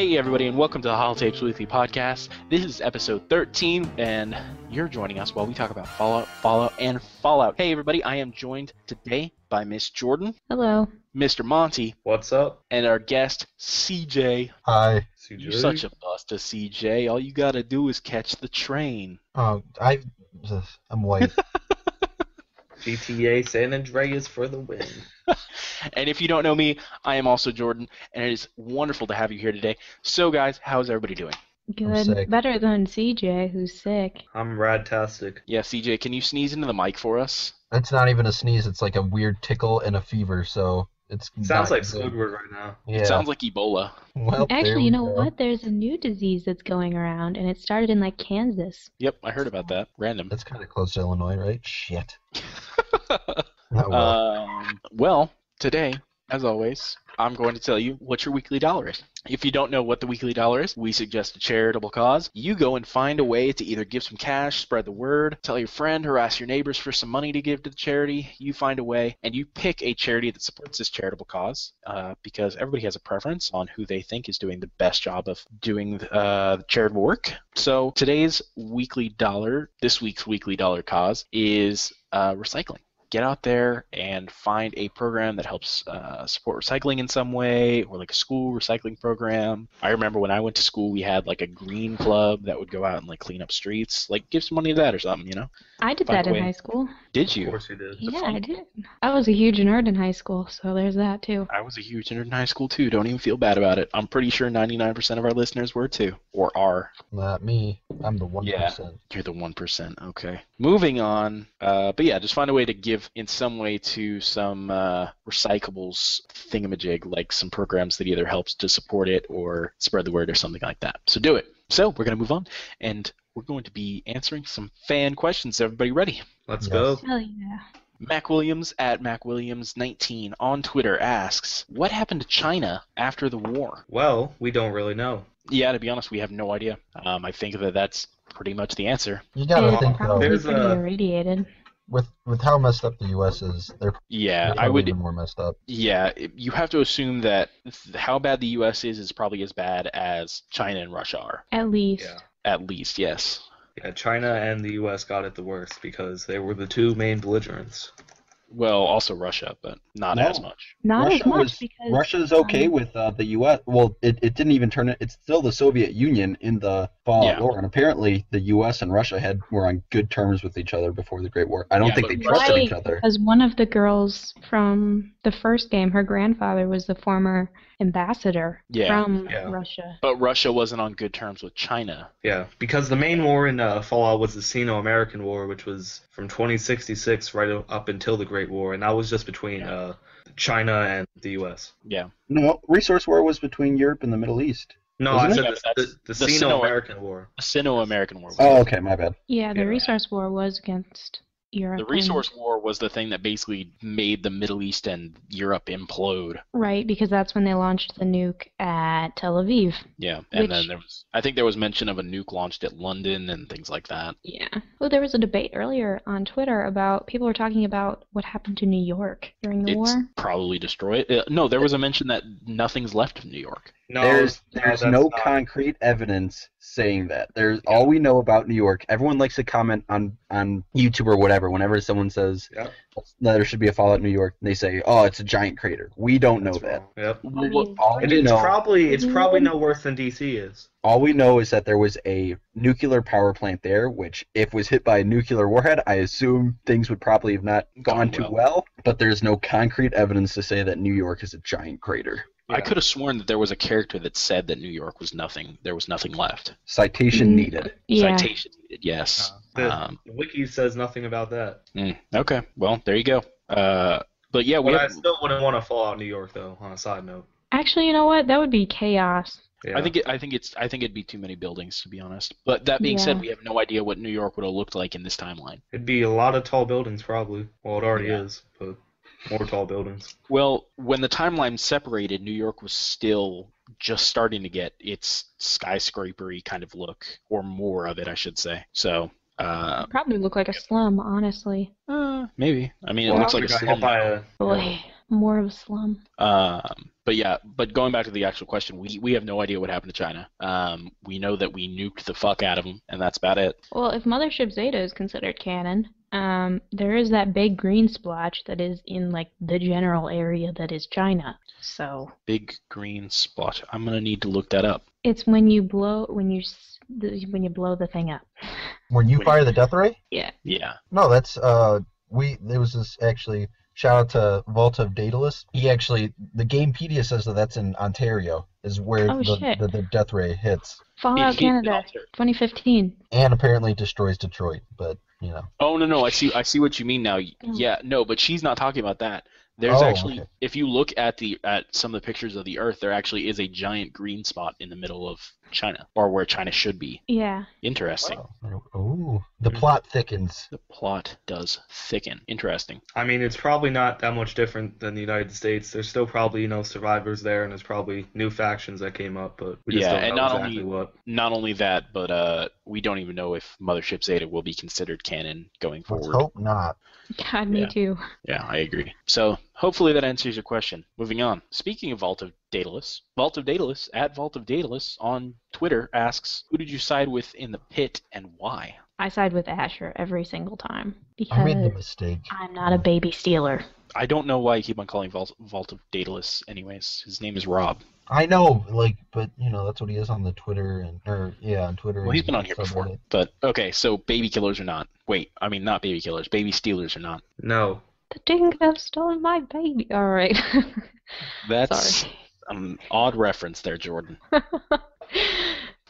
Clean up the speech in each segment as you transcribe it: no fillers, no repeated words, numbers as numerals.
Hey everybody, and welcome to the Holotapes Weekly Podcast. This is episode 13, and you're joining us while we talk about Fallout. Hey everybody, I am joined today by Miss Jordan. Hello. Mr. Monty. What's up? And our guest, CJ. Hi. CJ. You're such a buster, CJ. All you gotta do is catch the train. I'm white. GTA San Andreas for the win. And if you don't know me, I am also Jordan, and it is wonderful to have you here today. So guys, how's everybody doing? Good. Better than CJ, who's sick. I'm radtastic. Yeah, CJ, can you sneeze into the mic for us? It's not even a sneeze. It's like a weird tickle and a fever. So it's sounds like Squidward right now. Yeah. It sounds like Ebola. Well, actually, you know what? There's a new disease that's going around, and it started in like Kansas. Yep, I heard about that. Random. That's kind of close to Illinois, right? Shit. Well, today, as always, I'm going to tell you what your weekly dollar is. If you don't know what the weekly dollar is, we suggest a charitable cause. You go and find a way to either give some cash, spread the word, tell your friend, harass your neighbors for some money to give to the charity. You find a way, and you pick a charity that supports this charitable cause, because everybody has a preference on who they think is doing the best job of doing charitable work. So today's weekly dollar, this week's weekly dollar cause is recycling. Get out there and find a program that helps support recycling in some way, or like a school recycling program. I remember when I went to school, we had like a green club that would go out and like clean up streets. Like, give some money to that or something, you know? I did that in high school. Did you? Of course you did. Yeah, I did. I was a huge nerd in high school, so there's that too. I was a huge nerd in high school too. Don't even feel bad about it. I'm pretty sure 99% of our listeners were too, or are. Not me. I'm the 1%. Yeah, you're the 1%. Okay. Moving on. But yeah, just find a way to give in some way to some recyclables thingamajig, like some programs that either helps to support it or spread the word or something like that. So do it. So we're going to move on, and we're going to be answering some fan questions. Everybody ready? Let's go. Hell yeah. Mac Williams at MacWilliams19 on Twitter asks, what happened to China after the war? Well, we don't really know. Yeah, to be honest, we have no idea. I think that that's pretty much the answer. You gotta think though. Probably pretty irradiated. With how messed up the U.S. is, they're even more messed up. Yeah, you have to assume that how bad the U.S. is probably as bad as China and Russia are. At least. Yeah. At least, yes. Yeah, China and the U.S. got it the worst because they were the two main belligerents. Well, also Russia, but not as much. Not as much because Russia's okay with the U.S. Well, it didn't even turn it. It's still the Soviet Union in the Fallout War, and apparently the U.S. and Russia were on good terms with each other before the Great War. I don't think they trusted each other. Because one of the girls from the first game, her grandfather was the former ambassador from Russia. But Russia wasn't on good terms with China. Yeah, because the main war in Fallout was the Sino-American War, which was from 2066 right up until the Great War, and that was just between China and the U.S. Yeah. No, Resource War was between Europe and the Middle East. No, I said the Sino-American War. The Sino-American War. Oh, okay, my bad. Yeah, the Resource War was against Europe. The Resource War was the thing that basically made the Middle East and Europe implode. Right, because that's when they launched the nuke at Tel Aviv. Yeah, and then I think there was mention of a nuke launched at London and things like that. Yeah. Well, there was a debate earlier on Twitter about, people were talking about what happened to New York during the war. Probably destroyed. No, there was a mention that nothing's left of New York. No, there's no concrete evidence saying that. All we know about New York. Everyone likes to comment on YouTube or whatever. Whenever someone says there should be a Fallout New York, they say, "Oh, it's a giant crater." We don't know that. Yep. It's probably no worse than DC is. All we know is that there was a nuclear power plant there, which, if it was hit by a nuclear warhead, I assume things would probably have not gone too well. But there's no concrete evidence to say that New York is a giant crater. Yeah. I could have sworn that there was a character that said that New York was nothing. There was nothing left. Citation needed. Yeah. Citation needed, yes. The wiki says nothing about that. Okay, well, there you go. But yeah, I still wouldn't want to Fallout New York, though, on a side note. Actually, you know what? That would be chaos. Yeah. I think it'd be too many buildings, to be honest. But that being said, we have no idea what New York would have looked like in this timeline. It'd be a lot of tall buildings, probably. Well, it already is, but more tall buildings. Well, when the timeline separated, New York was still just starting to get its skyscraper-y kind of look, or more of it, I should say. So it probably look like a slum, honestly. Maybe. I mean, it looks like a slum. Boy, more of a slum. But going back to the actual question, we have no idea what happened to China. We know that we nuked the fuck out of them, and that's about it. Well, if Mothership Zeta is considered canon, there is that big green splotch that is in like the general area that is China. So big green splotch. I'm gonna need to look that up. It's when you blow the thing up. When you fire the death ray? Yeah. Yeah. No, that's there was this actually. Shout out to Vault of Daedalus. The Gamepedia says that that's in Ontario, is where the death ray hits. Fallout Canada, 2015. And apparently destroys Detroit, but you know. Oh no, I see what you mean now. Yeah, no, but she's not talking about that. There's if you look at some of the pictures of the Earth, there actually is a giant green spot in the middle of China, or where China should be. Yeah. Interesting. Wow. Oh, the plot thickens. The plot does thicken. Interesting. I mean, it's probably not that much different than the United States. There's still probably, survivors there, and there's probably new factions that came up, but we just don't know exactly what. Not only that, but we don't even know if Mothership Zeta will be considered canon going forward. Let's hope not. God, me too. Yeah, I agree. So hopefully that answers your question. Moving on. Speaking of Vault of Daedalus at Vault of Daedalus on Twitter asks, who did you side with in the pit and why? I side with Asher every single time because I made the mistake. I'm not a baby stealer. I don't know why you keep on calling Vault of Daedalus anyways. His name is Rob. I know, but that's what he is on the Twitter on Twitter. Well, he's been on here before. But okay, so baby killers or not? Wait, I mean not baby killers, baby stealers or not? No. The dingo stole my baby. All right. That's an odd reference there, Jordan.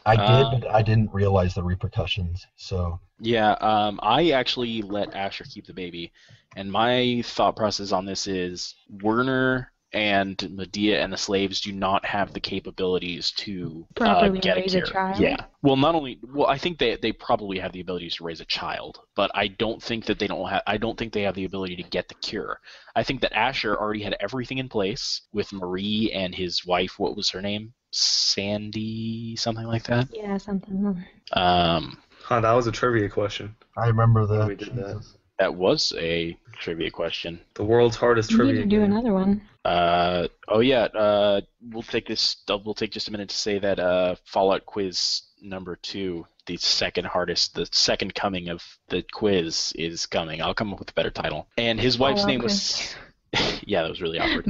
I did, but I didn't realize the repercussions. So yeah, I actually let Asher keep the baby, and my thought process on this is Werner and Medea and the slaves do not have the capabilities to properly get raise a cure. A child. Yeah. Well, I think they probably have the abilities to raise a child, but I don't think that I don't think they have the ability to get the cure. I think that Asher already had everything in place with Marie and his wife. What was her name? Sandy, something like that. Yeah, something. That was a trivia question. I remember that. We did that. That was a trivia question. The world's hardest trivia. We need to do another one. We'll take just a minute to say that Fallout quiz number 2, the second coming of the quiz is coming. I'll come up with a better title. And his wife's name was yeah, that was really awkward.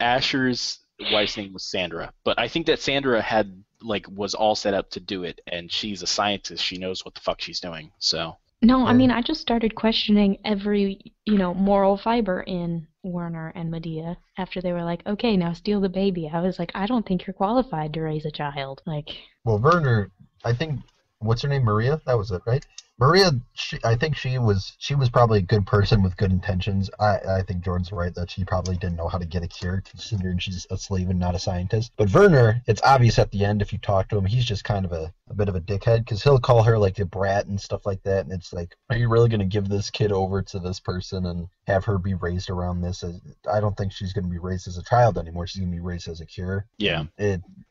Asher's wife's name was Sandra, but I think that Sandra was all set up to do it, and she's a scientist. She knows what the fuck she's doing. So no, I mean, I just started questioning every, moral fiber in Werner and Medea after they were like, okay, now steal the baby. I was like, I don't think you're qualified to raise a child. Well, Werner, I think, what's her name? Maria? That was it, right? Maria, I think she was probably a good person with good intentions. I think Jordan's right that she probably didn't know how to get a cure, considering she's a slave and not a scientist. But Werner, it's obvious at the end if you talk to him, he's just kind of a bit of a dickhead, because he'll call her like a brat and stuff like that, and it's like, are you really going to give this kid over to this person and have her be raised around this? I don't think she's going to be raised as a child anymore. She's going to be raised as a cure. Yeah.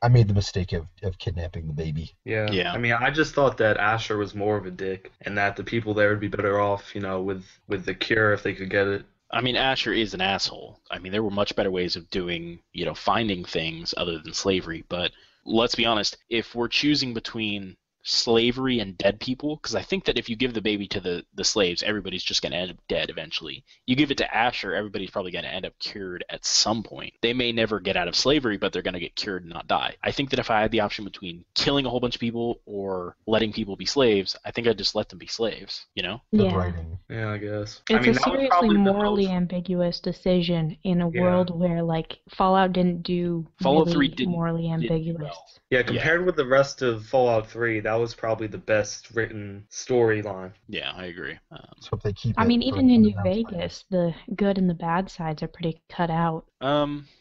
I made the mistake of kidnapping the baby. Yeah. I mean, I just thought that Asher was more of a dick, and that the people there would be better off, with the cure if they could get it. I mean, Asher is an asshole. I mean, there were much better ways of doing, finding things other than slavery. But let's be honest, if we're choosing between slavery and dead people, because I think that if you give the baby to the slaves, everybody's just going to end up dead eventually. You give it to Asher, everybody's probably going to end up cured at some point. They may never get out of slavery, but they're going to get cured and not die. I think that if I had the option between killing a whole bunch of people or letting people be slaves, I think I'd just let them be slaves, Yeah. Yeah, I guess. It's a seriously morally ambiguous decision in a world where, Fallout didn't do Fallout really 3 morally ambiguous. Yeah, compared with the rest of Fallout 3, that was probably the best written storyline. Yeah, I agree. So if they keep even in New Vegas, the good and the bad sides are pretty cut out.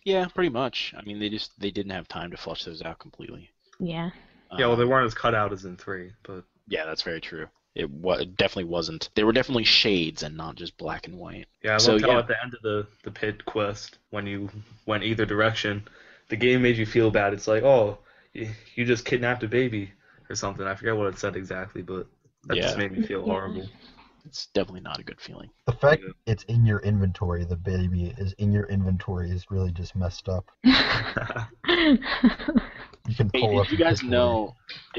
Yeah, pretty much. I mean, they didn't have time to flush those out completely. Yeah. They weren't as cut out as in 3, but yeah, that's very true. It definitely wasn't. They were definitely shades and not just black and white. Yeah, I loved how at the end of the pit quest, when you went either direction, the game made you feel bad. It's like, oh, you just kidnapped a baby or something. I forget what it said exactly, but that just made me feel horrible. It's definitely not a good feeling. The fact it's in your inventory, the baby is in your inventory, is really just messed up. You can Hey, pull up. did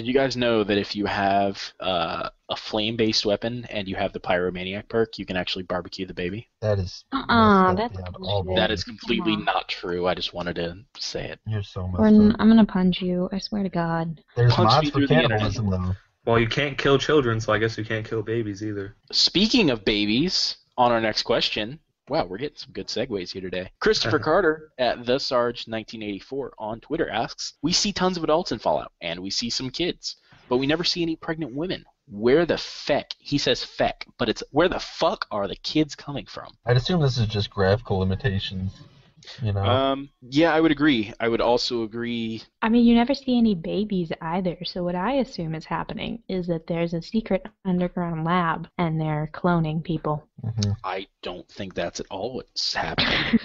you guys know that if you have a flame-based weapon and you have the pyromaniac perk, you can actually barbecue the baby? That is that's beyond all bullshit. That is belief. completely Come on. not true. I just wanted to say it. You're so messed Gordon, up. I'm gonna punch you. I swear to God. There's Punch mods me for through the internet. cannibalism, though. Well, you can't kill children, so I guess you can't kill babies either. Speaking of babies, on our next question, wow, we're getting some good segues here today. Christopher Carter at TheSarge1984 on Twitter asks, we see tons of adults in Fallout, and we see some kids, but we never see any pregnant women. Where the feck, he says feck, but it's where the fuck are the kids coming from? I'd assume this is just graphical limitations, you know? Yeah, I would agree. I would also agree. I mean, you never see any babies either, so what I assume is happening is that there's a secret underground lab and they're cloning people. Mm-hmm. I don't think that's at all what's happening.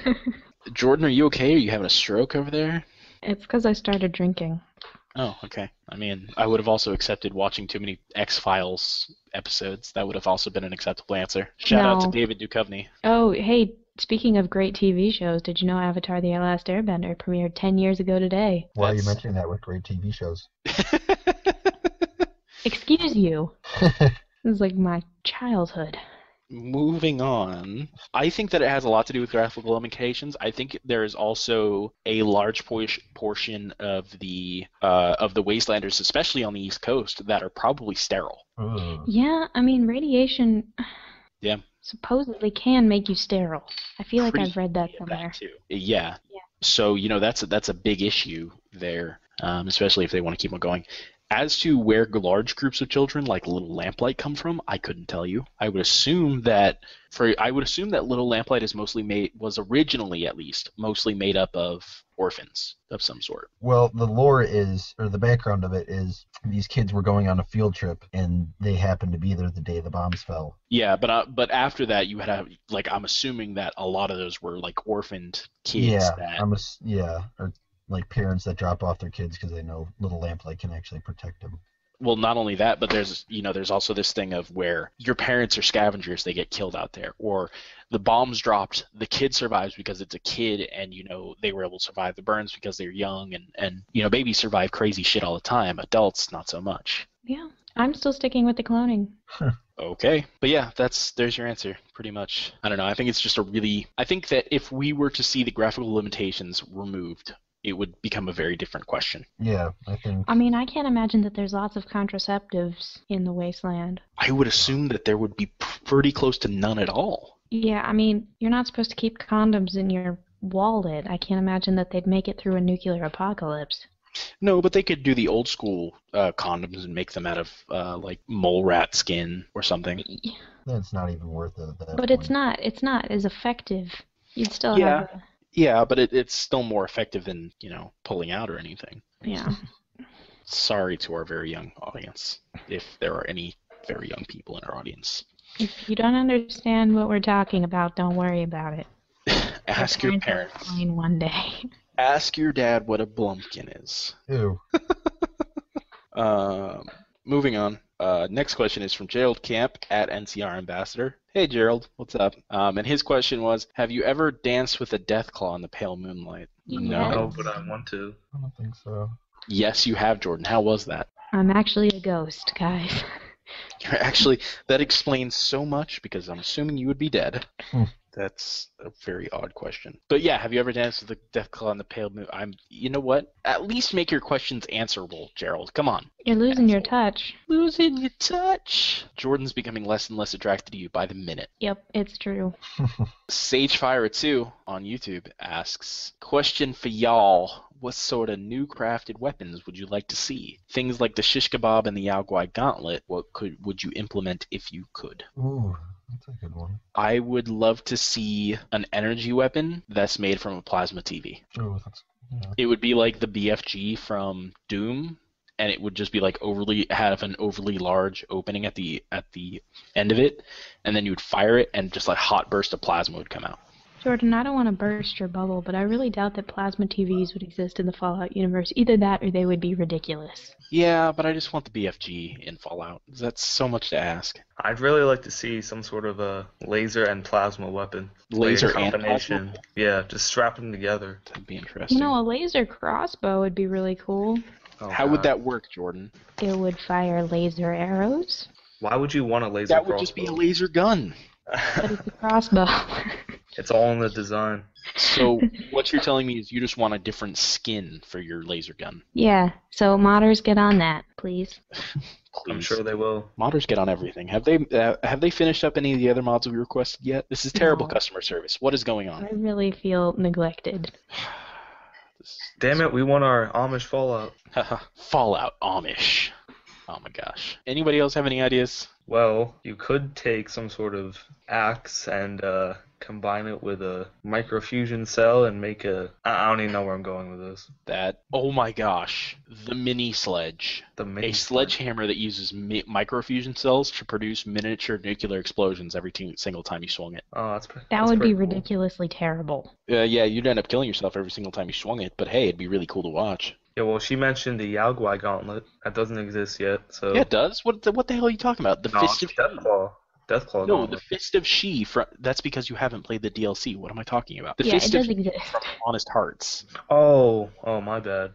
Jordan, are you okay? Are you having a stroke over there? It's because I started drinking. Oh, okay. I mean, I would have also accepted watching too many X-Files episodes. That would have also been an acceptable answer. Shout out to No. David Duchovny. Oh, hey, speaking of great TV shows, did you know Avatar The Last Airbender premiered 10 years ago today? Why are you mentioning that with great TV shows? Excuse you. This is like my childhood. Moving on, I think that it has a lot to do with graphical limitations. I think there is also a large portion of the wastelanders, especially on the East Coast, that are probably sterile. Yeah, I mean, radiation Yeah. supposedly can make you sterile. I feel like I've read that somewhere. Too. Yeah. So, that's a big issue there, especially if they want to keep on going. As to where large groups of children like Little Lamplight come from, I couldn't tell you. I would assume that Little Lamplight was originally at least mostly made up of orphans of some sort. Well, the lore is, or the background of it is, these kids were going on a field trip and they happened to be there the day the bombs fell. Yeah, but after that you had I'm assuming that a lot of those were like orphaned kids. Or like parents that drop off their kids because they know Little Lamplight can actually protect them. Well, not only that, but there's also this thing of where your parents are scavengers, they get killed out there, or the bombs dropped, the kid survives because it's a kid, and they were able to survive the burns because they're young, and babies survive crazy shit all the time. Adults, not so much. Yeah, I'm still sticking with the cloning. Okay, but yeah, there's your answer, pretty much. I don't know. I think it's just I think that if we were to see the graphical limitations removed, it would become a very different question. Yeah, I think. I mean, I can't imagine that there's lots of contraceptives in the wasteland. I would assume that there would be pretty close to none at all. Yeah, I mean, you're not supposed to keep condoms in your wallet. I can't imagine that they'd make it through a nuclear apocalypse. No, but they could do the old school condoms and make them out of like mole rat skin or something. That's not even worth it at that But point. it's not as effective. You'd still have a... Yeah, but it's still more effective than, pulling out or anything. Yeah. Sorry to our very young audience, if there are any very young people in our audience. If you don't understand what we're talking about, don't worry about it. Ask your parents. Explain one day. Ask your dad what a blumpkin is. Ew. Moving on. Next question is from Gerald Camp at NCR Ambassador. Hey Gerald, what's up? And his question was, have you ever danced with a deathclaw in the pale moonlight? No, but I want to. I don't think so. Yes, you have, Jordan. How was that? I'm actually a ghost, guys. Actually, that explains so much because I'm assuming you would be dead. That's a very odd question. But yeah, have you ever danced with a deathclaw in the pale moon? You know what? At least make your questions answerable, Gerald. Come on. You're losing your touch. Losing your touch. Jordan's becoming less and less attracted to you by the minute. Yep, it's true. Sagefire2 on YouTube asks, question for y'all. What sort of new crafted weapons would you like to see? Things like the shish kebab and the Yao Guai gauntlet, would you implement if you could? Ooh, that's a good one. I would love to see an energy weapon that's made from a plasma TV. Ooh, It would be like the BFG from Doom, and it would just be like have an overly large opening at the end of it, and then you would fire it, and just like hot burst of plasma would come out. Jordan, I don't want to burst your bubble, but I really doubt that plasma TVs would exist in the Fallout universe. Either that or they would be ridiculous. Yeah, but I just want the BFG in Fallout. That's so much to ask. I'd really like to see some sort of a laser and plasma weapon. Laser and combination. plasma? Yeah, just strap them together. That'd be interesting. You know, a laser crossbow would be really cool. Oh, How would that work, Jordan? It would fire laser arrows. Why would you want a laser That crossbow? would just be a laser gun. But it's a crossbow. It's all in the design. So what you're telling me is you just want a different skin for your laser gun. Yeah, so modders get on that, please. I'm sure they will. Modders get on everything. Have they finished up any of the other mods we requested yet? This is terrible customer service. What is going on? I really feel neglected. Damn it, we want our Amish Fallout. Fallout Amish. Oh my gosh. Anybody else have any ideas? Well, you could take some sort of axe and combine it with a microfusion cell and make a... I don't even know where I'm going with this. Oh my gosh. The mini sledge. A sledgehammer that uses microfusion cells to produce miniature nuclear explosions every single time you swung it. Oh, that would be ridiculously terrible. Yeah, you'd end up killing yourself every single time you swung it, but hey, it'd be really cool to watch. Yeah, well, she mentioned the Yaogwai gauntlet. That doesn't exist yet, so... Yeah, it does. What the hell are you talking about? The Fist of Deathclaw. Deathclaw No, gauntlet. the Fist of She. That's because you haven't played the DLC. What am I talking about? The Yeah, Fist it does of exist. From Honest Hearts. Oh, my bad.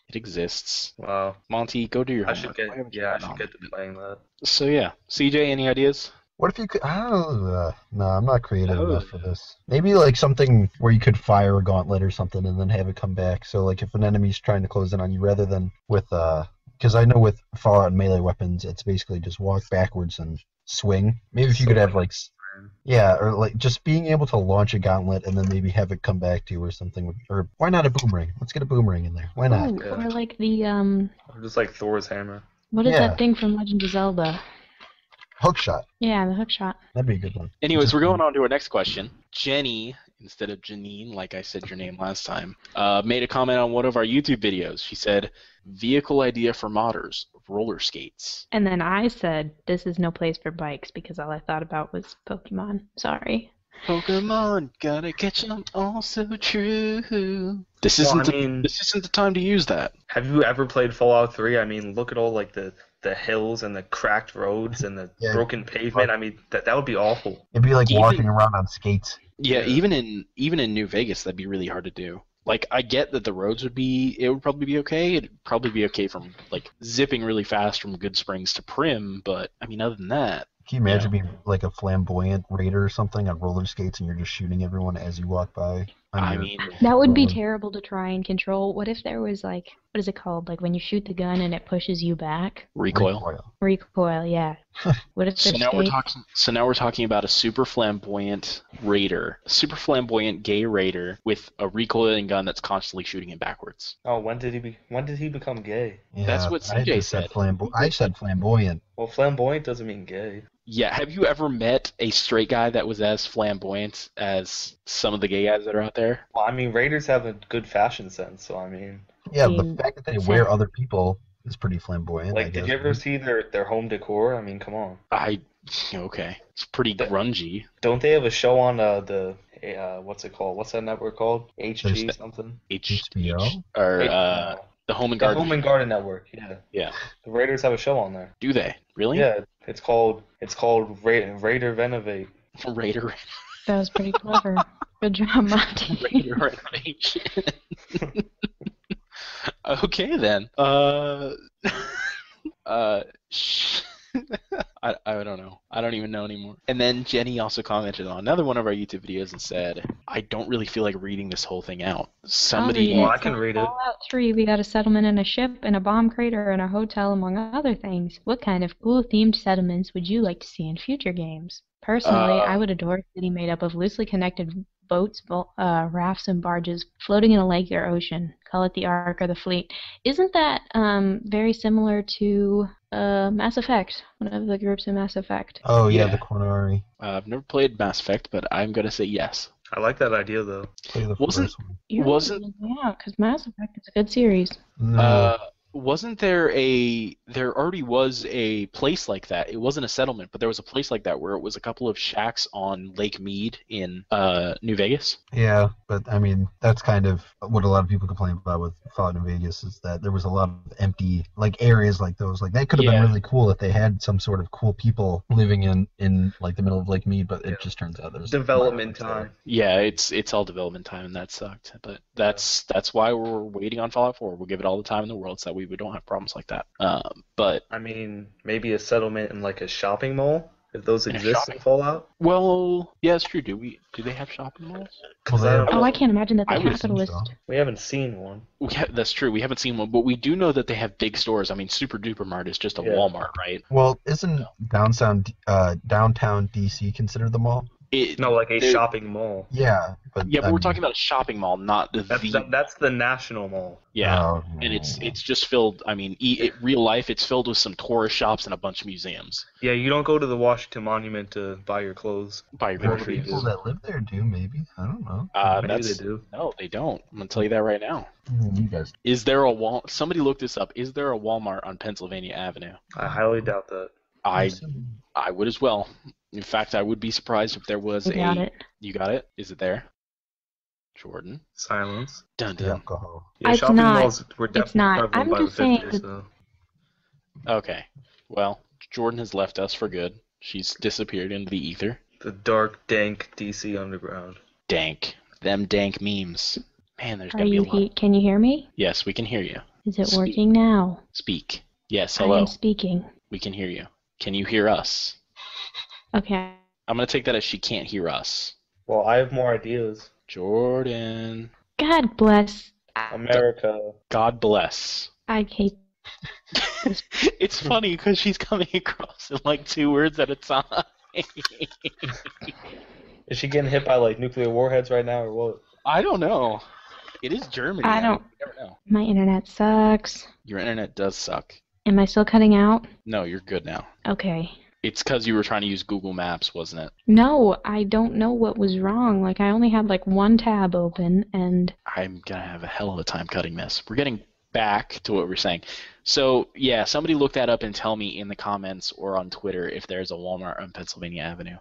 It exists. Wow. Monty, go do your I homework. should get to playing that. So yeah, CJ, any ideas? What if you could? I don't know. No, I'm not creative enough for this. Maybe like something where you could fire a gauntlet or something and then have it come back. So like if an enemy's trying to close in on you, rather than with because I know with Fallout and melee weapons, it's basically just walk backwards and swing. Maybe if you could have like, yeah, or like just being able to launch a gauntlet and then maybe have it come back to you or something. Or why not a boomerang? Let's get a boomerang in there. Why not? Ooh, Yeah. or like the Or just like Thor's hammer. what is Yeah. that thing from Legend of Zelda? Hook shot. Yeah, the hook shot. That'd be a good one. Anyways, we're going on to our next question. Jenny, instead of Janine, like I said your name last time, made a comment on one of our YouTube videos. She said, vehicle idea for modders, roller skates. And then I said, this is no place for bikes because all I thought about was Pokemon. Sorry. Pokemon, gotta catch 'em, all so true. This isn't the time to use that. Have you ever played Fallout 3? I mean, look at all like the hills and the cracked roads and the broken pavement. I mean, that would be awful. It'd be like walking around on skates. Yeah, even in New Vegas, that'd be really hard to do. Like, I get that the roads would probably be okay. It'd probably be okay from, like, zipping really fast from Good Springs to Prim, but, I mean, other than that... Can you imagine being like a flamboyant raider or something on roller skates and you're just shooting everyone as you walk by? That would be terrible to try and control. What if there was, like, what is it called? Like, when you shoot the gun and it pushes you back? Recoil, yeah. What if so now we're talking about a super flamboyant raider, a super flamboyant gay raider with a recoiling gun that's constantly shooting him backwards. Oh, when did he become gay? Yeah, that's what CJ said. I said flamboyant. Well, flamboyant doesn't mean gay. Yeah, have you ever met a straight guy that was as flamboyant as some of the gay guys that are out there? Well, I mean, raiders have a good fashion sense, so I mean... Yeah, the fact that they wear other people is pretty flamboyant. Like, did you ever see their home decor? I mean, come on. Okay. It's pretty grungy. Don't they have a show on the what's it called? What's that network called? HG something? HBO? Or the Home and Garden. The Home and Garden Network, yeah. Yeah. The Raiders have a show on there. Do they? Really? Yeah, it's called Raider Renovate. Raider. That was pretty clever. Good job, Monty. Raider Renovation. Okay then. I don't know. I don't even know anymore. And then Jenny also commented on another one of our YouTube videos and said, I don't really feel like reading this whole thing out. I can read it. Fallout 3, we got a settlement and a ship and a bomb crater and a hotel, among other things. What kind of cool themed settlements would you like to see in future games? Personally, I would adore a city made up of loosely connected boats, rafts, and barges floating in a lake or ocean. Call it the Ark or the Fleet. Isn't that very similar to Mass Effect, one of the groups in Mass Effect? Oh, yeah, the Quinari. I've never played Mass Effect, but I'm going to say yes. I like that idea, though. Wasn't Yeah, because Mass Effect is a good series. No, Wasn't there already was a place like that. It wasn't a settlement, but there was a place like that where it was a couple of shacks on Lake Mead in New Vegas. Yeah, but I mean, that's kind of what a lot of people complain about with Fallout New Vegas is that there was a lot of empty like areas like those. Like that could have been really cool if they had some sort of cool people living in like the middle of Lake Mead, but it just turns out there's development time. Yeah, it's all development time, and that sucked. But that's why we're waiting on Fallout 4. We'll give it all the time in the world so that we don't have problems like that. But I mean, maybe a settlement in like a shopping mall, if those exist in Fallout. Well, yeah, it's true. Do they have shopping malls? I can't imagine that the I would assume capitalist. so. We haven't seen one. That's true. We haven't seen one, but we do know that they have big stores. I mean, Super Duper Mart is just a Walmart, right? Well, isn't downtown DC considered the mall? No, like a shopping mall. Yeah, but we're talking about a shopping mall, not That's the national mall. Yeah, Oh. and it's just filled. I mean, real life, it's filled with some tourist shops and a bunch of museums. Yeah, you don't go to the Washington Monument to buy your clothes. Buy your Well, the groceries. people that live there do, maybe. I don't know. Maybe they do. No, they don't. I'm gonna tell you that right now. You guys. Is there a Somebody look this up. Is there a Walmart on Pennsylvania Avenue? I highly doubt that. I would as well. In fact, I would be surprised if there was I got it. You got it? Is it there? Jordan? Silence. Dun The dun. alcohol. Yeah, It's shopping not. malls were definitely not. prevalent I'm by the just saying 50s, that- though. Okay. Well, Jordan has left us for good. She's disappeared into the ether. The dark, dank DC underground. Dank. Them dank memes. Man, there's Are gonna be a lot. you? Can you hear me? Yes, we can hear you. Is it Speak. working now? Speak. Yes, I hello. am speaking. We can hear you. Can you hear us? Okay. I'm going to take that as she can't hear us. Well, I have more ideas. Jordan. God bless. America. God bless. I hate. It's funny because she's coming across in like 2 words at a time. Is she getting hit by like nuclear warheads right now, or what? I don't know. It is Germany. I now. don't- You never know. My internet sucks. Your internet does suck. Am I still cutting out? No, you're good now. Okay. It's because you were trying to use Google Maps, wasn't it? No, I don't know what was wrong. Like, I only had like one tab open, and I'm going to have a hell of a time cutting this. We're getting back to what we're saying. So, yeah, somebody look that up and tell me in the comments or on Twitter if there's a Walmart on Pennsylvania Avenue.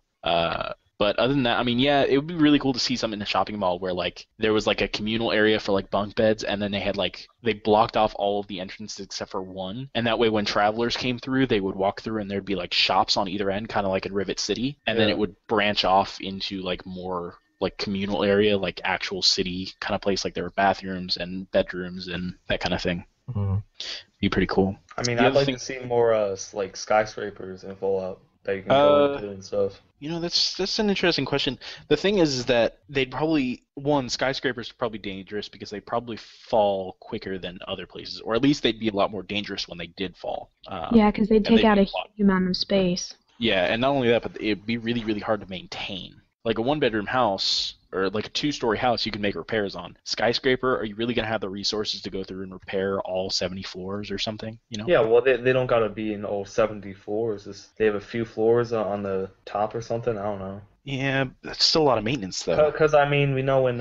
But other than that, I mean, yeah, it would be really cool to see something in a shopping mall where, like, there was, like, a communal area for, like, bunk beds, and then they had, like, they blocked off all of the entrances except for one. And that way, when travelers came through, they would walk through and there'd be, like, shops on either end, kind of like in Rivet City. And then it would branch off into, like, more, like, communal area, like, actual city kind of place. Like, there were bathrooms and bedrooms and that kind of thing. Mm-hmm. Be pretty cool. I mean, The I'd other like thing- to see more like skyscrapers in Fallout that you can go into and stuff. You know, that's an interesting question. The thing is that they'd probably, skyscrapers are probably dangerous because they probably fall quicker than other places, or at least they'd be a lot more dangerous when they did fall. yeah, because they'd take they'd out be a a lot- huge amount of space. Yeah, and not only that, but it'd be really, really hard to maintain. Like a one-bedroom house or like a 2-story house, you can make repairs on. Skyscraper, are you really gonna have the resources to go through and repair all 70 floors or something? You know? Yeah, well, they don't gotta be in all 70 floors. They have a few floors on the top or something. I don't know. Yeah, that's still a lot of maintenance though. Because I mean, we know in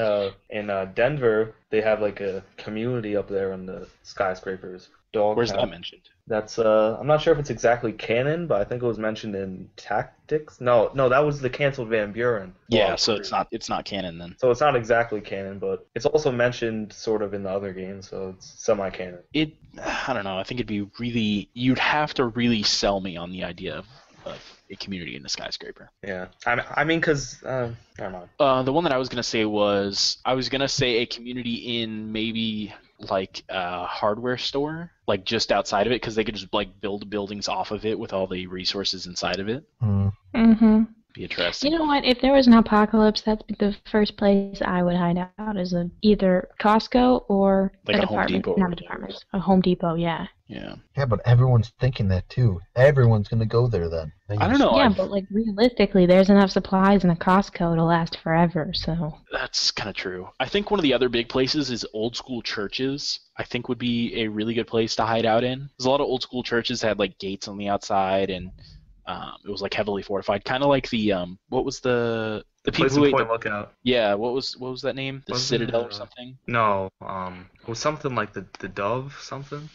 Denver they have like a community up there in the skyscrapers. Where's that mentioned? That's I'm not sure if it's exactly canon, but I think it was mentioned in Tactics. No, that was the canceled Van Buren. Yeah, so it's not canon then. So it's not exactly canon, but it's also mentioned sort of in the other games, so it's semi-canon. I don't know. I think you'd have to really sell me on the idea of a community in the skyscraper. Yeah, I mean, because never mind. The one that I was gonna say was a community in maybe like a hardware store, like just outside of it, because they could just like build buildings off of it with all the resources inside of it. Mm-hmm. Be interesting. You know what? If there was an apocalypse, that's the first place I would hide out is either Costco or Like a Home department. Depot Not or a department. A Home Depot, yeah. Yeah. Yeah, but everyone's thinking that too. Everyone's gonna go there then. I don't know. Yeah, but like realistically, there's enough supplies in a Costco to last forever. So That's kind of true. I think one of the other big places is old school churches. I think would be a really good place to hide out in. There's a lot of old school churches that had like gates on the outside, and it was like heavily fortified, kind of like the what was the people Place who in ate Point the, Lookout. yeah, what was that name? The Wasn't Citadel it, or something? No, it was something like the Dove something.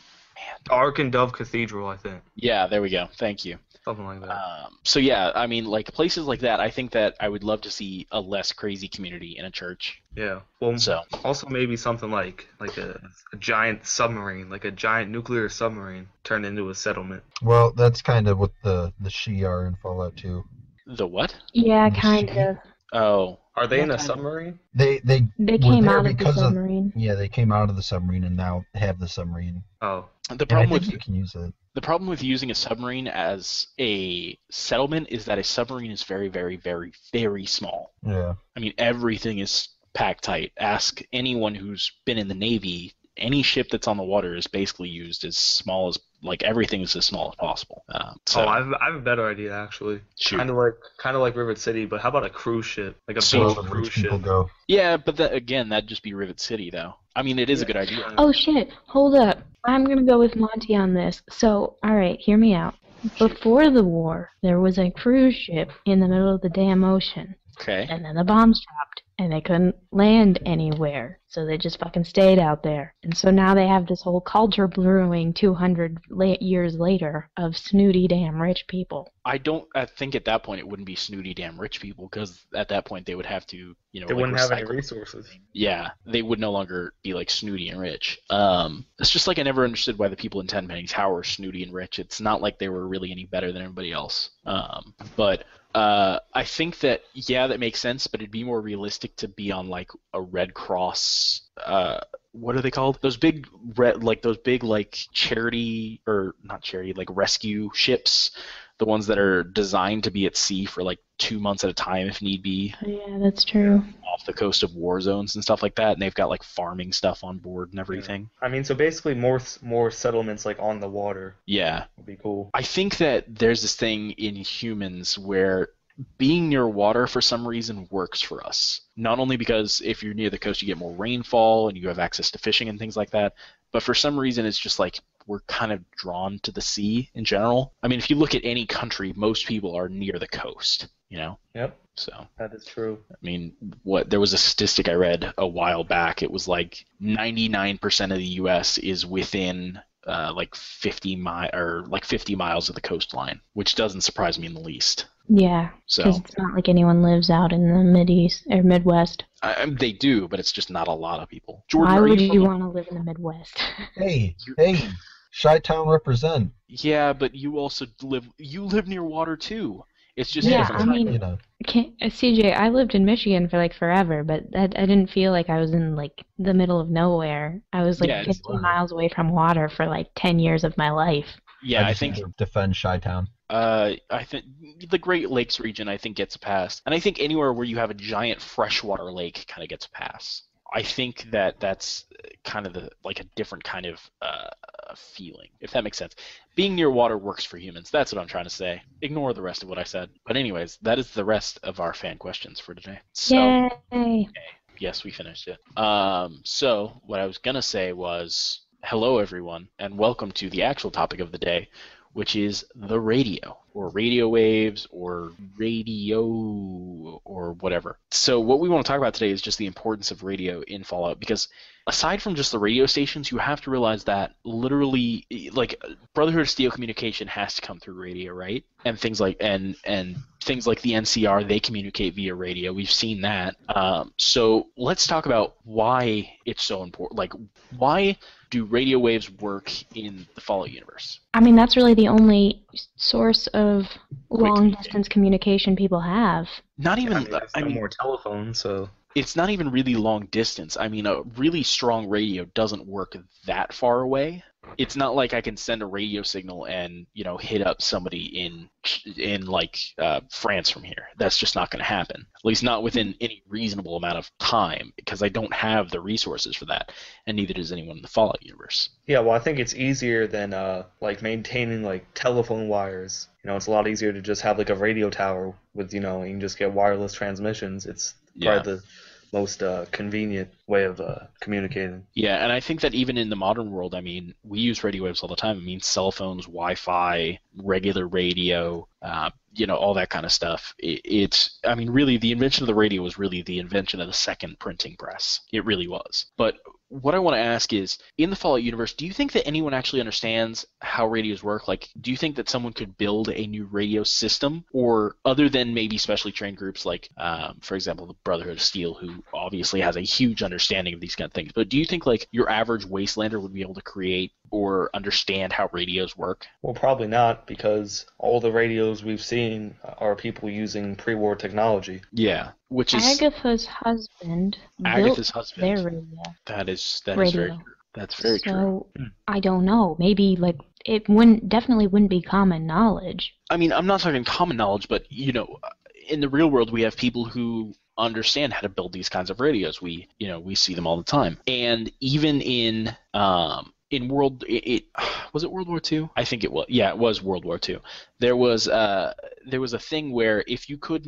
Ark and Dove Cathedral, I think. Yeah, there we go. Thank you. Something like that. So yeah, I mean, like places like that, I think that I would love to see a less crazy community in a church. Yeah. Well, So also maybe something like a giant submarine, like a giant nuclear submarine turned into a settlement. Well, that's kind of what the Shi are in Fallout 2. the what? Yeah, The kind Shi? of. Oh, Are they What in a kind of- submarine? They They were came there out of the because submarine. yeah, they came out of the submarine and now have the submarine. Oh. the And I problem think with you can use it. the problem with using a submarine as a settlement is that a submarine is very, very, very, very small. Yeah. I mean, everything is packed tight. Ask anyone who's been in the Navy. Any ship that's on the water is basically used as small as, like, everything is as small as possible. So, Oh, I have a better idea actually. Shoot. Kind of like Rivet City, but how about a cruise ship, like a So- big Where the cruise rich people ship? go. yeah, but again, that'd just be Rivet City, though. I mean, it is a good idea. Oh shit, hold up. I'm gonna go with Monty on this. So, alright, hear me out. Before the war, there was a cruise ship in the middle of the damn ocean. Okay. And then the bombs dropped, and they couldn't land anywhere. So they just fucking stayed out there. And so now they have this whole culture brewing 200 years later of snooty damn rich people. I think at that point it wouldn't be snooty damn rich people, because at that point they would have to, They like, wouldn't have any recycle. resources. Yeah, they would no longer be like snooty and rich. It's just like I never understood why the people in Tenpenny Tower were snooty and rich. It's not like they were really any better than everybody else. But I think that that makes sense, but it'd be more realistic to be on like a Red Cross. What are they called? Those big charity, or not charity, like rescue ships. The ones that are designed to be at sea for like 2 months at a time if need be, Yeah, that's true. off the coast of war zones and stuff like that, and they've got like farming stuff on board and everything. I mean, so basically more settlements like on the water Yeah. would be cool. I think that there's this thing in humans where being near water for some reason works for us. Not only because if you're near the coast you get more rainfall and you have access to fishing and things like that, but for some reason it's just like we're kind of drawn to the sea in general. I mean, if you look at any country, most people are near the coast, you know? Yep, So, that is true. I mean, there was a statistic I read a while back. It was like 99% of the U.S. is within like 50 miles of the coastline, which doesn't surprise me in the least. Yeah, So because it's not like anyone lives out in the Mideast or Midwest. they do, but it's just not a lot of people. Jordan, Why are would you you from- want to live in the Midwest? Hey, Chi-Town represent. Yeah, but you also live near water too. It's just Yeah, different. I mean- You know. CJ, I lived in Michigan for like forever, but I didn't feel like I was in like the middle of nowhere. I was like Yeah, it's 15 miles away from water for like 10 years of my life. Yeah, I just think need to defend Chi-Town. I think the Great Lakes region I think gets a pass, and I think anywhere where you have a giant freshwater lake kind of gets a pass. I think that's kind of like a different kind of feeling, if that makes sense. Being near water works for humans. That's what I'm trying to say. Ignore the rest of what I said. But anyways, that is the rest of our fan questions for today. So Yay! yes, we finished it. So what I was gonna say was hello everyone, and welcome to the actual topic of the day, which is the radio, or radio waves, or radio, or whatever. So what we want to talk about today is just the importance of radio in Fallout, because aside from just the radio stations, you have to realize that literally, like, Brotherhood of Steel communication has to come through radio, right? And things like and things like the NCR, they communicate via radio. We've seen that. So let's talk about why it's so important. Like, why do radio waves work in the Fallout universe? I mean, that's really the only source of long-distance communication people have. Not even. There's no more telephones, so It's not even really long distance. I mean, a really strong radio doesn't work that far away. It's not like I can send a radio signal and, hit up somebody in like France from here. That's just not going to happen. At least not within any reasonable amount of time, because I don't have the resources for that, and neither does anyone in the Fallout universe. yeah. Well, I think it's easier than like maintaining like telephone wires. It's a lot easier to just have like a radio tower with you can just get wireless transmissions. It's probably the most convenient way of communicating. Yeah, and I think that even in the modern world, I mean, we use radio waves all the time. I mean, cell phones, Wi-Fi, regular radio, all that kind of stuff. I mean, really, the invention of the radio was really the invention of the second printing press. It really was. But what I want to ask is, in the Fallout universe, do you think that anyone actually understands how radios work? Like, do you think that someone could build a new radio system, or other than maybe specially trained groups like, for example, the Brotherhood of Steel, who obviously has a huge understanding of these kind of things, but do you think like your average wastelander would be able to create or understand how radios work? Well, probably not, because all the radios we've seen are people using pre-war technology. Yeah, which is Agatha's husband built their radio. That is radio. very true. That's very true. So I don't know. Maybe like it definitely wouldn't be common knowledge. I mean, I'm not talking common knowledge, but you know, in the real world, we have people who understand how to build these kinds of radios. We see them all the time, and even in World War II? I think it was. Yeah, it was World War II. There was a thing where if you did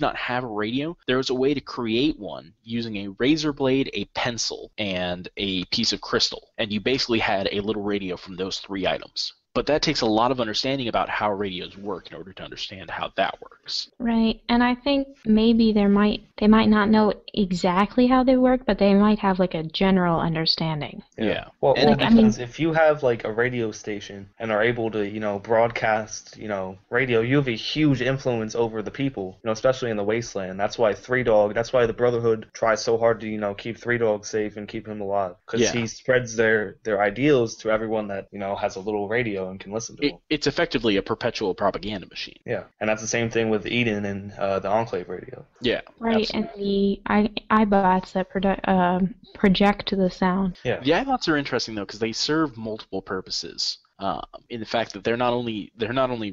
not have a radio, there was a way to create one using a razor blade, a pencil, and a piece of crystal, and you basically had a little radio from those 3 items. But that takes a lot of understanding about how radios work in order to understand how that works. Right, and I think maybe they might not know exactly how they work, but they might have like a general understanding. Yeah. Well, because if you have like a radio station and are able to, broadcast, radio, you have a huge influence over the people, especially in the wasteland. That's why that's why the Brotherhood tries so hard to, keep Three Dog safe and keep him alive. Because he spreads their ideals to everyone that, has a little radio and can listen to them. It's effectively a perpetual propaganda machine. Yeah, and that's the same thing with Eden and the Enclave radio. Yeah, right, absolutely. And the iBots that project the sound. Yeah, the iBots are interesting though because they serve multiple purposes. In the fact that they're not only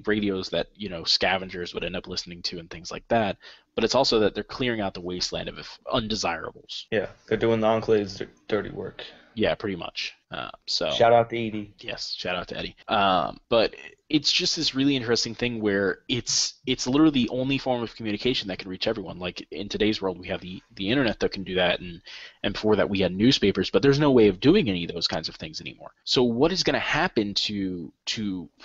radios that scavengers would end up listening to and things like that, but it's also that they're clearing out the wasteland of undesirables. Yeah, they're doing the Enclave's dirty work. Yeah, pretty much. So shout out to Edie. Yes, shout out to Eddie. But it's just this really interesting thing where it's literally the only form of communication that can reach everyone. Like in today's world, we have the internet that can do that, and before that we had newspapers, but there's no way of doing any of those kinds of things anymore. So what is going to happen to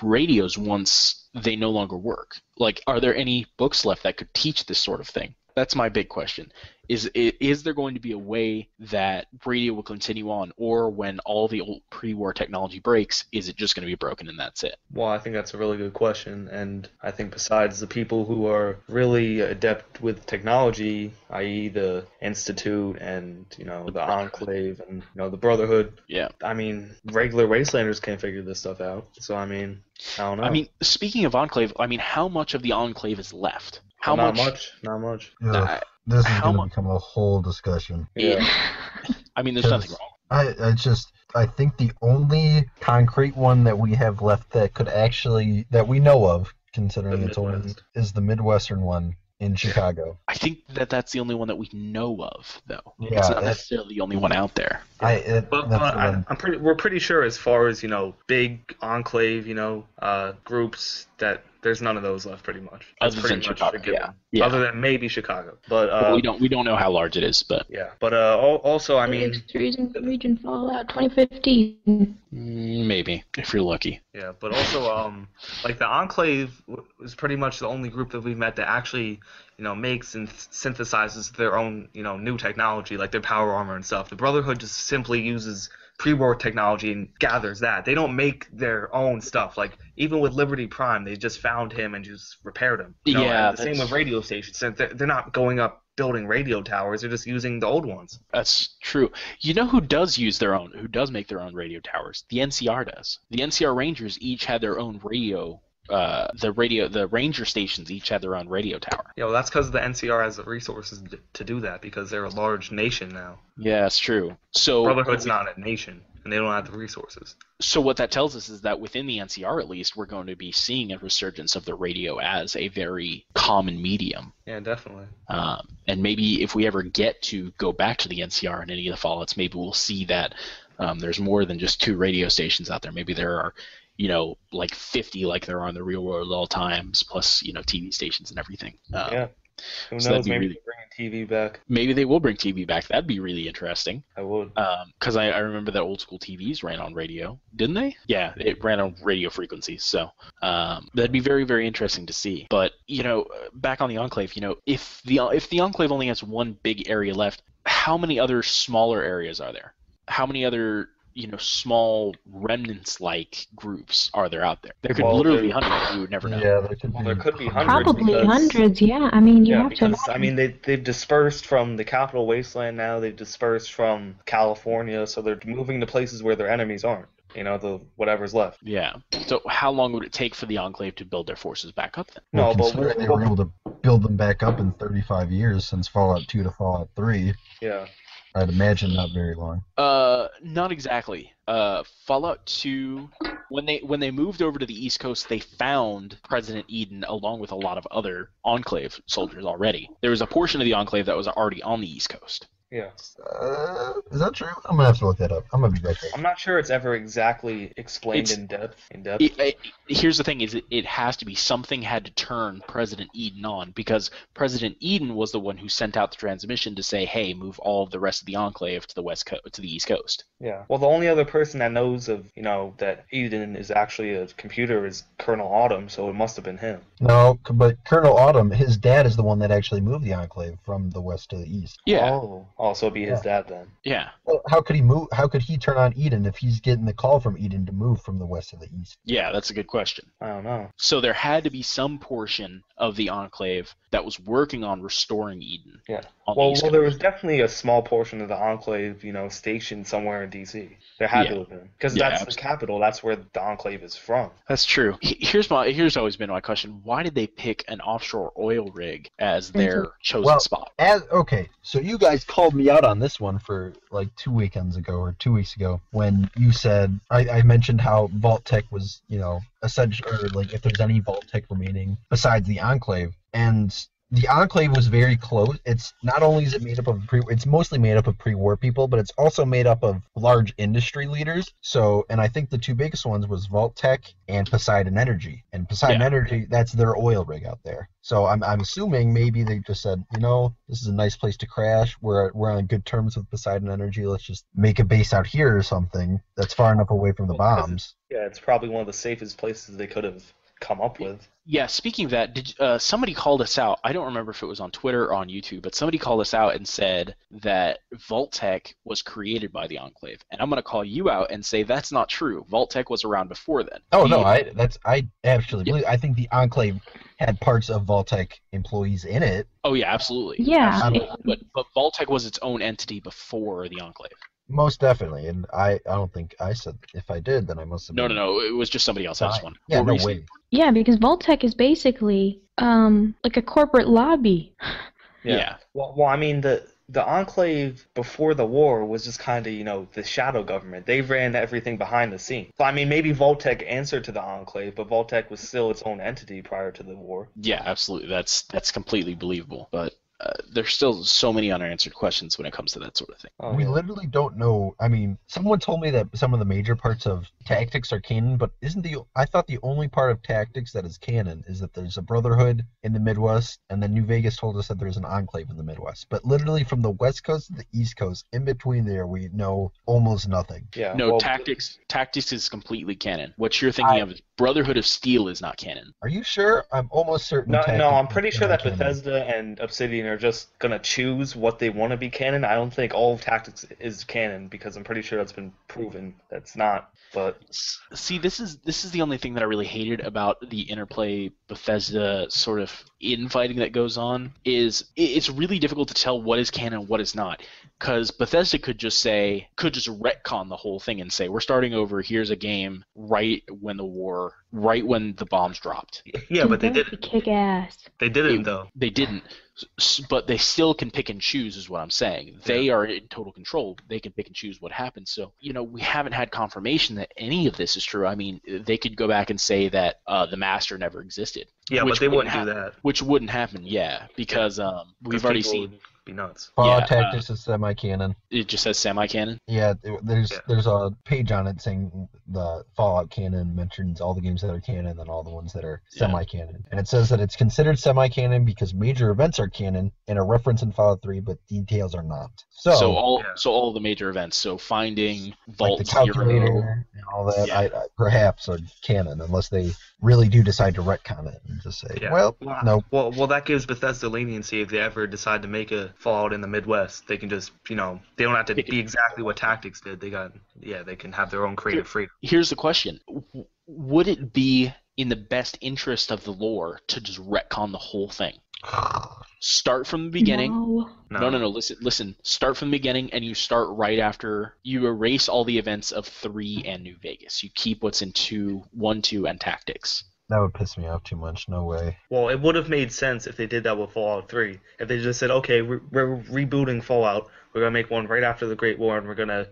radios once they no longer work? Like, are there any books left that could teach this sort of thing? That's my big question. Is there going to be a way that radio will continue on, or when all the old pre-war technology breaks, is it just going to be broken and that's it? Well, I think that's a really good question, and I think besides the people who are really adept with technology, i.e. the Institute and the Enclave and the Brotherhood, yeah, I mean, regular Wastelanders can't figure this stuff out. So I don't know. I mean, speaking of Enclave, how much of the Enclave is left? Not much. Yeah, this is going to become a whole discussion. Yeah. I mean, there's nothing wrong. I think the only concrete one that we have left that we know of, considering it's only, is the Midwestern one in Chicago. I think that's the only one that we know of, though. Yeah, it's not necessarily the only one out there. We're pretty sure as far as big Enclave groups that there's none of those left, pretty much. Other than Chicago, yeah. Other than maybe Chicago, but we don't know how large it is, but yeah. But also, I mean, region Fallout 2015. Maybe if you're lucky. Yeah, but also, like the Enclave is pretty much the only group that we've met that actually, makes and synthesizes their own, new technology, like their power armor and stuff. The Brotherhood just simply uses pre-war technology and gathers that. They don't make their own stuff. Like, even with Liberty Prime, they just found him and just repaired him. Yeah. The same with radio stations. They're not going up building radio towers. They're just using the old ones. That's true. You know who does make their own radio towers? The NCR does. The NCR Rangers each had their own radio. The ranger stations each had their own radio tower. Yeah, well, that's because the NCR has the resources to do that, because they're a large nation now. Yeah, that's true. So Brotherhood's not a nation, and they don't have the resources. So what that tells us is that within the NCR, at least, we're going to be seeing a resurgence of the radio as a very common medium. Yeah, definitely. And maybe if we ever get to go back to the NCR in any of the Fallouts, maybe we'll see that there's more than just 2 radio stations out there. Maybe there are like 50 like there are in the real world at all times, plus, TV stations and everything. Yeah. Who knows, maybe they're bringing TV back. Maybe they will bring TV back. That'd be really interesting. I would. Because I remember that old school TVs ran on radio, didn't they? Yeah, it ran on radio frequencies. So that'd be very, very interesting to see. But, back on the Enclave, if the Enclave only has one big area left, how many other smaller areas are there? how many other small remnants-like groups are there out there? There could literally be hundreds. We would never know. Yeah, there could be hundreds. Probably hundreds. Yeah, I mean, you have to. Because I mean, they've dispersed from the capital wasteland now. They've dispersed from California, so they're moving to places where their enemies aren't. The whatever's left. Yeah. So how long would it take for the Enclave to build their forces back up then? No, but they were able to build them back up in 35 years since Fallout 2 to Fallout 3. Yeah. I'd imagine not very long. Not exactly. Fallout 2, when they moved over to the East Coast, they found President Eden along with a lot of other Enclave soldiers already. There was a portion of the Enclave that was already on the East Coast. Yeah. Is that true? I'm gonna have to look that up. I'm gonna be right there. I'm not sure it's ever exactly explained in depth. Here's the thing: it has to be something had to turn President Eden on, because President Eden was the one who sent out the transmission to say, "Hey, move all of the rest of the Enclave to the East Coast." Yeah. Well, the only other person that knows of that Eden is actually a computer is Colonel Autumn, so it must have been him. No, but Colonel Autumn, his dad is the one that actually moved the Enclave from the west to the east. Yeah. Oh, so it'd be his dad then. Yeah. Well, how could he move? How could he turn on Eden if he's getting the call from Eden to move from the west to the east? Yeah, that's a good question. I don't know. So there had to be some portion of the Enclave that was working on restoring Eden. Yeah. Well, there was definitely a small portion of the Enclave, stationed somewhere in D.C. There had to have been, because that's the capital. That's where the Enclave is from. That's true. Here's always been my question: why did they pick an offshore oil rig as their chosen spot? Okay, so you guys called me out on this one for like 2 weekends ago or 2 weeks ago when you said I mentioned how Vault Tech was, essential, or like if there's any Vault Tech remaining besides the Enclave, and the Enclave was very close. It's not only is it made up of it's mostly made up of pre-war people, but it's also made up of large industry leaders. So, and I think the two biggest ones was Vault Tech and Poseidon Energy. And Poseidon Energy, that's their oil rig out there. So I'm assuming maybe they just said, this is a nice place to crash. We're on good terms with Poseidon Energy. Let's just make a base out here or something that's far enough away from the bombs. It's probably one of the safest places they could have come up with. Yeah, speaking of that, somebody called us out. I don't remember if it was on Twitter or on YouTube, but somebody called us out and said that Vault-Tec was created by the Enclave. And I'm going to call you out and say that's not true. Vault-Tec was around before then. Oh, no, I actually believe. I think the Enclave had parts of Vault-Tec employees in it. Oh, yeah, absolutely. Yeah. Absolutely. But Vault-Tec was its own entity before the Enclave. Most definitely, and I don't think I said. If I did, then I must have. No, it was just somebody else. I just one. Yeah, no way. Yeah, because Vault-Tec is basically like a corporate lobby. Yeah. Well, I mean the Enclave before the war was just kind of the shadow government. They ran everything behind the scenes. So, I mean, maybe Vault-Tec answered to the Enclave, but Vault-Tec was still its own entity prior to the war. Yeah, absolutely. That's completely believable, but. There's still so many unanswered questions when it comes to that sort of thing. We literally don't know. I mean, someone told me that some of the major parts of Tactics are canon, but I thought the only part of Tactics that is canon is that there's a Brotherhood in the Midwest, and then New Vegas told us that there's an Enclave in the Midwest. But literally from the West Coast to the East Coast, in between there, we know almost nothing. Yeah. No, Tactics is completely canon. What you're thinking of is Brotherhood of Steel is not canon. Are you sure? I'm almost certain. No, I'm pretty sure that Bethesda and Obsidian are just gonna choose what they want to be canon. I don't think all of Tactics is canon, because I'm pretty sure that's been proven that's not. But see, this is the only thing that I really hated about the Interplay Bethesda sort of infighting that goes on. Is it's really difficult to tell what is canon and what is not, because Bethesda could just retcon the whole thing and say, we're starting over, here's a game right when the bombs dropped. Yeah, but they didn't. Kick ass. They didn't, though. They didn't. But they still can pick and choose, is what I'm saying. They are in total control. They can pick and choose what happens. So, we haven't had confirmation that any of this is true. I mean, they could go back and say that the Master never existed. Yeah, but they wouldn't do that. Which wouldn't happen, because we've already seen. Be nuts. Fallout Tactics is semi-canon. It just says semi-canon? Yeah, there's a page on it saying the Fallout canon mentions all the games that are canon and all the ones that are semi-canon. And it says that it's considered semi-canon because major events are canon and a reference in Fallout 3, but details are not. So all the major events. So finding Vault like the calculator, all that, perhaps are canon, unless they really do decide to retcon it and just say, no. Well, that gives Bethesda leniency if they ever decide to make a Fallout in the Midwest. They can just, they don't have to be exactly what Tactics did. They can have their own creative freedom. Here's the question. Would it be in the best interest of the lore to just retcon the whole thing? Start from the beginning. No. Listen. Start from the beginning, and you start right after you erase all the events of 3 and New Vegas. You keep what's in 1, 2, and Tactics. That would piss me off too much. No way. Well, it would have made sense if they did that with Fallout 3. If they just said, okay, we're rebooting Fallout. We're going to make one right after the Great War, and we're going to,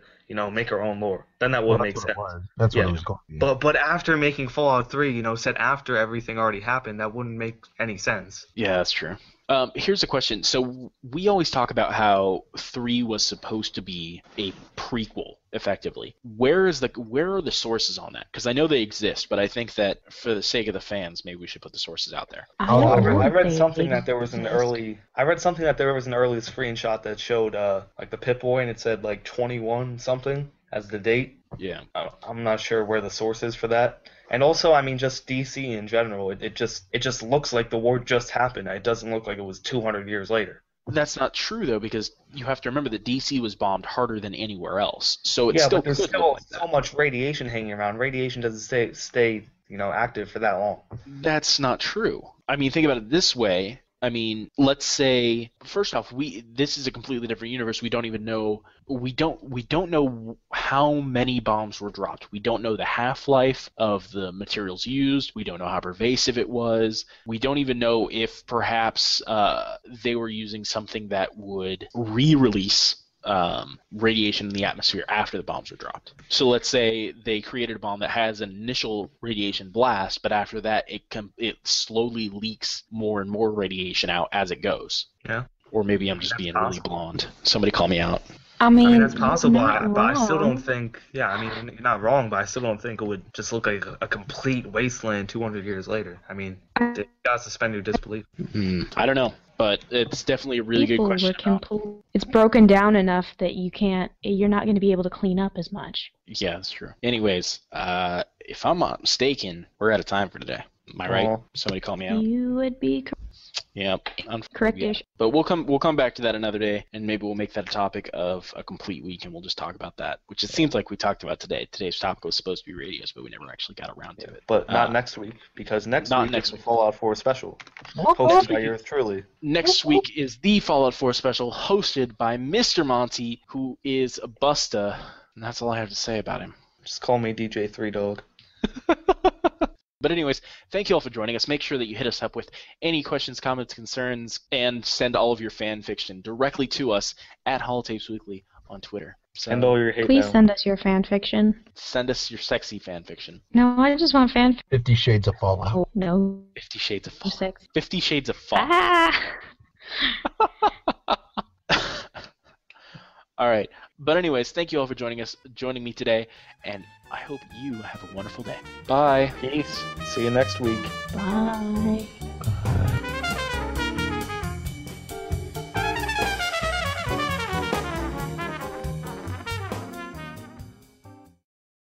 make our own lore. Then that would make sense. That's what it was going to be. But after making Fallout 3, set after everything already happened, that wouldn't make any sense. Yeah, that's true. Here's a question. So we always talk about how 3 was supposed to be a prequel, effectively. Where are the sources on that? Because I know they exist, but I think that for the sake of the fans, maybe we should put the sources out there. I read something that there was an early screenshot that showed like the Pip-Boy, and it said like 21 something as the date. Yeah. I'm not sure where the source is for that. And also, just DC in general, it just looks like the war just happened. It doesn't look like it was 200 years later. That's not true, though, because you have to remember that DC was bombed harder than anywhere else. So it's but there's still so much radiation hanging around. Radiation doesn't stay active for that long. That's not true. Think about it this way. Let's say, first off, this is a completely different universe. We don't even know. We don't know how many bombs were dropped. We don't know the half-life of the materials used. We don't know how pervasive it was. We don't even know if perhaps they were using something that would re-release radiation in the atmosphere after the bombs were dropped. So let's say they created a bomb that has an initial radiation blast, but after that it slowly leaks more and more radiation out as it goes. Yeah. Or maybe I'm just being really blonde. Somebody call me out. That's possible, but I still don't think. Yeah, you're not wrong, but I still don't think it would just look like a complete wasteland 200 years later. You gotta suspend your disbelief. I don't know, but it's definitely a really good question. It's broken down enough that you're not going to be able to clean up as much. Yeah, that's true. Anyways, if I'm not mistaken, we're out of time for today. Am I right? Somebody call me out. You would be correct. Yeah, correct-ish. Yeah. But we'll come back to that another day, and maybe we'll make that a topic of a complete week, and we'll just talk about that, which it seems like we talked about today. Today's topic was supposed to be radios, but we never actually got around to it. But not next week, because next week is the Fallout 4 special, hosted by yours truly. Next week is the Fallout 4 special, hosted by Mr. Monty, who is a busta, and that's all I have to say about him. Just call me DJ 3 Dog. But anyways, thank you all for joining us. Make sure that you hit us up with any questions, comments, concerns, and send all of your fan fiction directly to us at Holotapes Weekly on Twitter. Send all your hate Please mail. send us your fan fiction. Send us your sexy fan fiction. No, I just want fan fiction. 50 Shades of Fallout. Oh, no. 50 Shades of Fallout. Sexy. 50 Shades of Fallout. Ah! All right. But anyways, thank you all for joining me today, and I hope you have a wonderful day. Bye. Peace. See you next week. Bye.